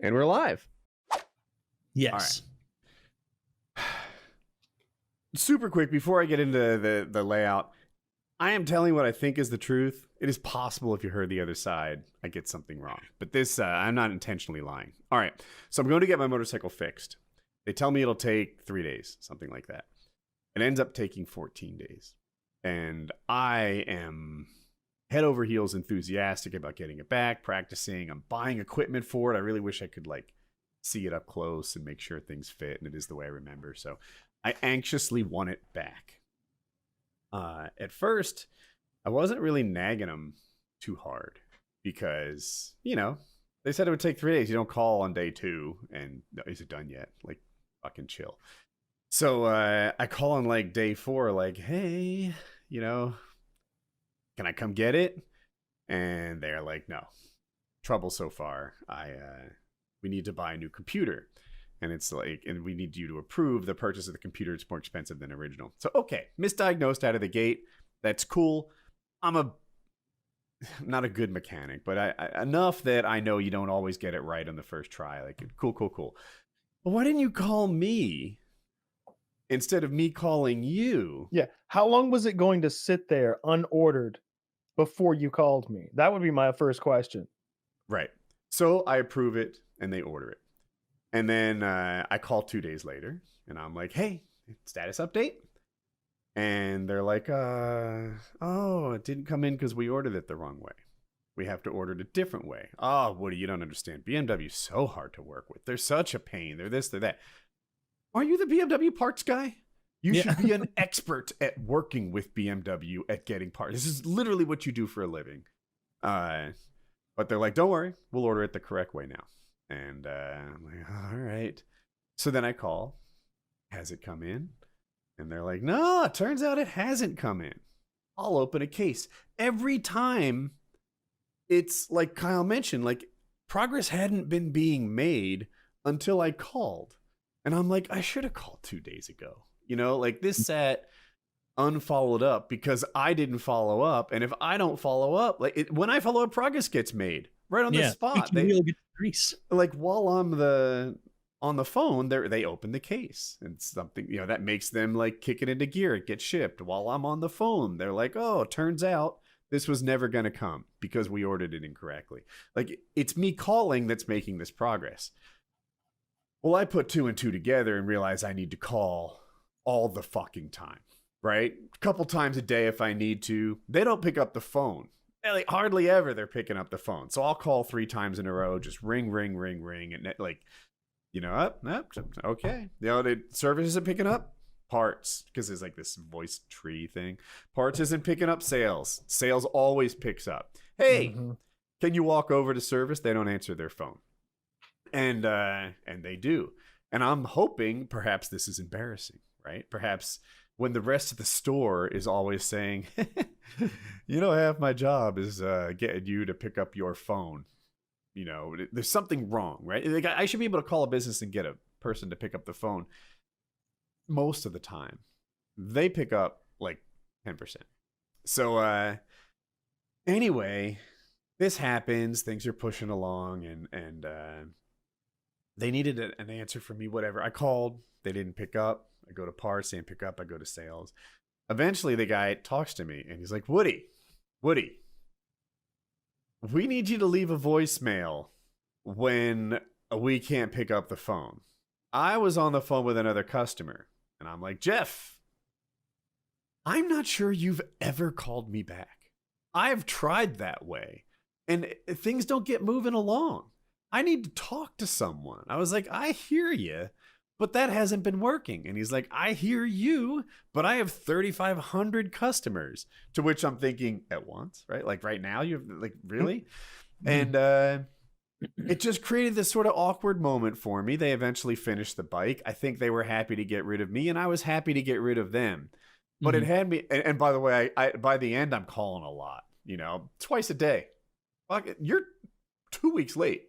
And we're live. Yes. All right. Super quick, before I get into the layout, I am telling what I think is the truth. It is possible if you heard the other side, I get something wrong. But this, I'm not intentionally lying. All right. So I'm going to get my motorcycle fixed. They tell me it'll take 3 days, something like that. It ends up taking 14 days. And I am head over heels enthusiastic about getting it back, practicing. I'm buying equipment for it. I really wish I could see it up close and make sure things fit, and it is the way I remember. So I anxiously want it back. At first, I wasn't really nagging them too hard because, they said it would take 3 days. You don't call on day 2 and is it done yet? Fucking chill. So I call on day 4, hey, can I come get it? And they're like, no. Trouble so far. We need to buy a new computer. And it's and we need you to approve the purchase of the computer. It's more expensive than original. So, okay, misdiagnosed out of the gate. That's cool. I'm not a good mechanic, but enough that I know you don't always get it right on the first try. Cool. But why didn't you call me instead of me calling you? Yeah. How long was it going to sit there unordered before you called me? That would be my first question. Right. So I approve it and they order it. And then I call 2 days later and I'm like, hey, status update. And they're like, oh, it didn't come in because we ordered it the wrong way. We have to order it a different way. Oh, Woody, you don't understand. BMW's so hard to work with. They're such a pain. They're this, they're that. Are you the BMW parts guy? You should be an expert at working with BMW at getting parts. This is literally what you do for a living. But they're like, don't worry, we'll order it the correct way now. And I'm like, all right. So then I call, has it come in? And they're like, no, it turns out it hasn't come in. I'll open a case. Every time it's like Kyle mentioned, progress hadn't been being made until I called. And I'm like, I should have called 2 days ago. This sat unfollowed up because I didn't follow up. And if I don't follow up, when I follow up, progress gets made right on the spot. They really get grease. While I'm on the phone, they open the case and something, that makes them kick it into gear. It gets shipped. While I'm on the phone, they're like, oh, turns out this was never going to come because we ordered it incorrectly. It's me calling that's making this progress. Well, I put 2 and 2 together and realize I need to call all the fucking time, right? A couple times a day if I need to. They don't pick up the phone. Hardly ever they're picking up the phone. So I'll call 3 times in a row, just ring, ring, ring, ring. And okay. The service isn't picking up. Parts, because there's this voice tree thing. Parts isn't picking up. Sales always picks up. Hey, can you walk over to service? They don't answer their phone. And they do. And I'm hoping perhaps this is embarrassing, right? Perhaps when the rest of the store is always saying, half my job is getting you to pick up your phone. There's something wrong, right? I should be able to call a business and get a person to pick up the phone. Most of the time, they pick up 10%. So anyway, this happens. Things are pushing along, and they needed an answer from me. Whatever. I called. They didn't pick up. I go to parts. They didn't pick up. I go to sales. Eventually, the guy talks to me, and he's like, Woody, we need you to leave a voicemail when we can't pick up the phone. I was on the phone with another customer, and I'm like, Jeff, I'm not sure you've ever called me back. I've tried that way, and things don't get moving along. I need to talk to someone. I was like, I hear you, but that hasn't been working. And he's like, I hear you, but I have 3,500 customers. To which I'm thinking, at once, right? Right now, you have really? And it just created this sort of awkward moment for me. They eventually finished the bike. I think they were happy to get rid of me, and I was happy to get rid of them. But it had me, and by the way, I by the end, I'm calling a lot, twice a day. You're 2 weeks late.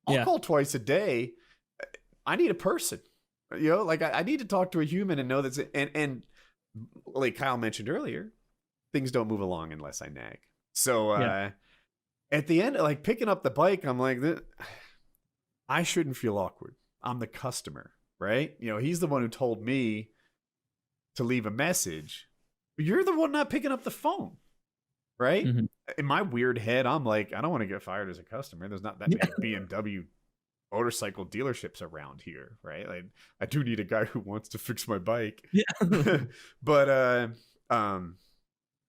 I'll call twice a day. I need a person. I need to talk to a human and know that's it. And like Kyle mentioned earlier, things don't move along unless I nag. So at the end, picking up the bike, I'm like, I shouldn't feel awkward. I'm the customer, right? He's the one who told me to leave a message. You're the one not picking up the phone, right? Mhm. In my weird head, I'm like, I don't want to get fired as a customer. There's not that many BMW motorcycle dealerships around here, right? Like, I do need a guy who wants to fix my bike. Yeah. But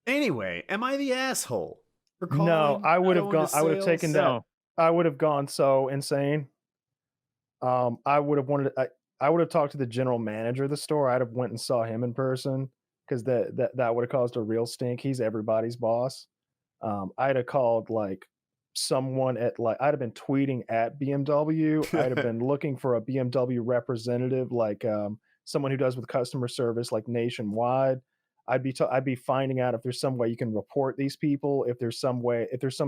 anyway, am I the asshole for calling? No, I would have going gone. to I would have sales? taken that. No. I would have gone so insane. I would have wanted. I would have talked to the general manager of the store. I'd have went and saw him in person because that would have caused a real stink. He's everybody's boss. I'd have called like someone at like I'd have been tweeting at BMW. I'd have been looking for a BMW representative, like someone who does with customer service, like nationwide. I'd be finding out if there's some way you can report these people, if there's some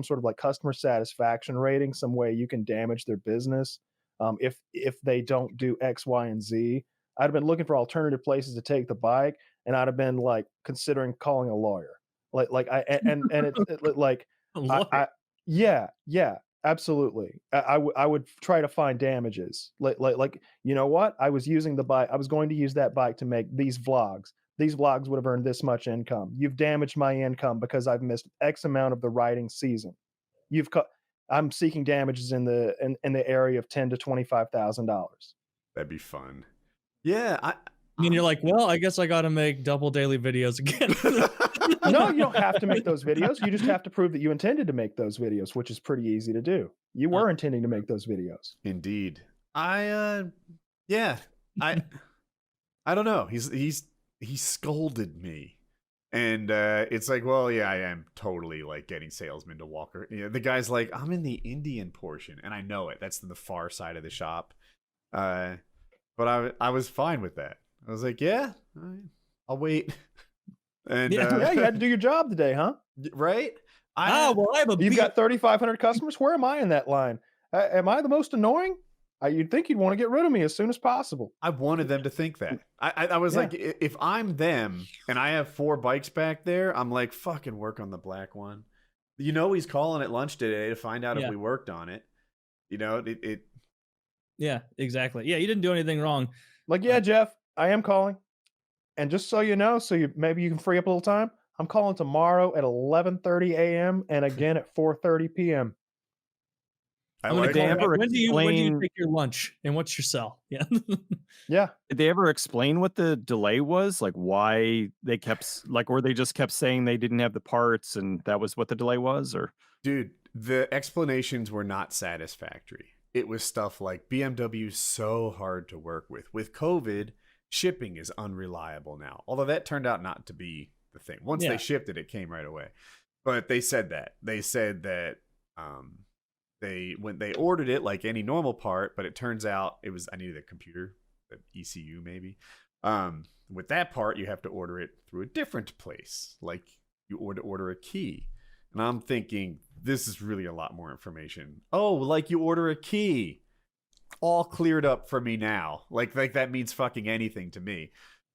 sort of like customer satisfaction rating, some way you can damage their business, if they don't do X, Y, and Z. I'd have been looking for alternative places to take the bike, and I'd have been like considering calling a lawyer. Like A I, lawyer. I yeah, absolutely. I would try to find damages. Like you know what? I was using the bike. I was going to use that bike to make these vlogs. These vlogs would have earned this much income. You've damaged my income because I've missed X amount of the riding season. You've cut. I'm seeking damages in the area of $10,000 to $25,000. That'd be fun. Yeah, And you're like, well, I guess I got to make double daily videos again. No, you don't have to make those videos. You just have to prove that you intended to make those videos, which is pretty easy to do. You were intending to make those videos. Indeed. Yeah, I don't know. He scolded me. And it's like, well, yeah, I am totally like getting salesmen to walk. The guy's like, I'm in the Indian portion, and I know it. That's the far side of the shop. But I was fine with that. I was like, yeah, I'll wait. And Yeah, you had to do your job today, huh? right? well, I have a You've got 3,500 customers. Where am I in that line? Am I the most annoying? You'd think you'd want to get rid of me as soon as possible. I wanted them to think that. I was like, if I'm them and I have 4 bikes back there, I'm like, fucking work on the black one. He's calling at lunch today to find out if we worked on it. It. Yeah, exactly. Yeah, you didn't do anything wrong. Like, yeah, Jeff, I am calling. And just so you know, maybe you can free up a little time, I'm calling tomorrow at 11:30 a.m. and again at 4:30 p.m. When do you take your lunch and what's your cell? Yeah. Yeah. Did they ever explain what the delay was? Like why they kept or they just kept saying they didn't have the parts and that was what the delay was? Or Dude, the explanations were not satisfactory. It was stuff like BMW's so hard to work with. With COVID, shipping is unreliable now. Although that turned out not to be the thing. Once they shipped it, it came right away. But they said that. They said that when they ordered it like any normal part, but it turns out I needed a computer, the ECU maybe. With that part, you have to order it through a different place. Like you order a key. And I'm thinking, this is really a lot more information. Oh, like you order a key. All cleared up for me now. Like that means fucking anything to me.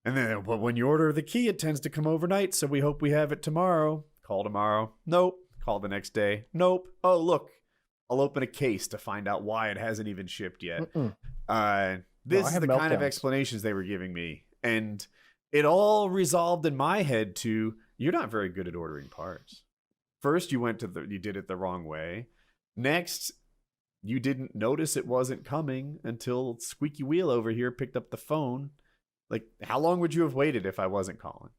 And then, but when you order the key, it tends to come overnight, so we hope we have it tomorrow. Call tomorrow. Nope. Call the next day. Nope. Oh, look. I'll open a case to find out why it hasn't even shipped yet. This is the kind of explanations they were giving me. And it all resolved in my head to, you're not very good at ordering parts. First, you did it the wrong way. Next, you didn't notice it wasn't coming until Squeaky Wheel over here picked up the phone. Like, how long would you have waited if I wasn't calling?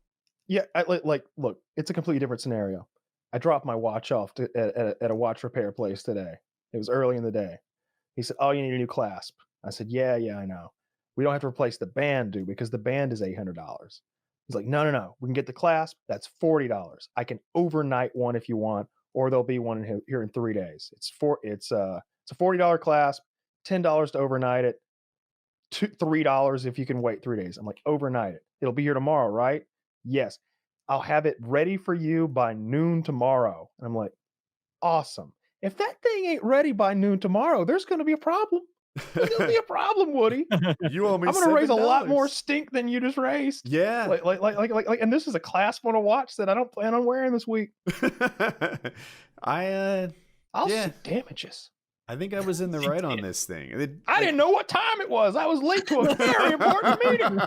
Yeah, look, it's a completely different scenario. I dropped my watch off at a watch repair place today. It was early in the day. He said, "Oh, you need a new clasp." I said, "Yeah, I know. We don't have to replace the band, because the band is $800." He's like, No. We can get the clasp. That's $40. I can overnight one if you want, or there'll be one here in 3 days. It's a $40 clasp, $10 to overnight it, $3 if you can wait 3 days. I'm like, overnight it. It'll be here tomorrow, right? Yes. I'll have it ready for you by noon tomorrow. And I'm like, awesome. If that thing ain't ready by noon tomorrow, there's going to be a problem. There's going to be a problem, Woody. You owe me. I'm going to raise a lot more stink than you just raised. Yeah. And this is a clasp on a watch that I don't plan on wearing this week. I'll seek damages. I think I was in the right on this thing. I didn't know what time it was. I was late to a very important meeting.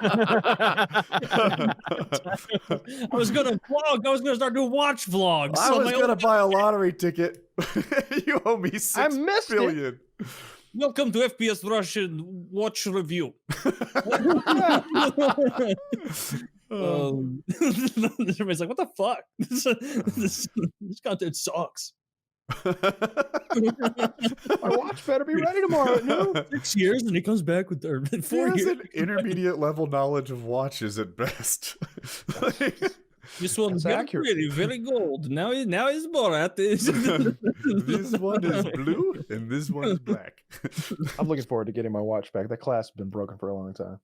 I was gonna vlog. I was gonna start doing watch vlogs. I was gonna buy a lottery ticket. You owe me $6 billion. Welcome to FPS Russia watch review. Everybody's like, "What the fuck? This content sucks." My watch better be ready tomorrow at noon. 6 years, and he comes back with 4 He has years. an intermediate level knowledge of watches at best. This one's That's very accurate. pretty, very gold. Now he's Borat. This one is blue and this one is black. I'm looking forward to getting my watch back. That class has been broken for a long time.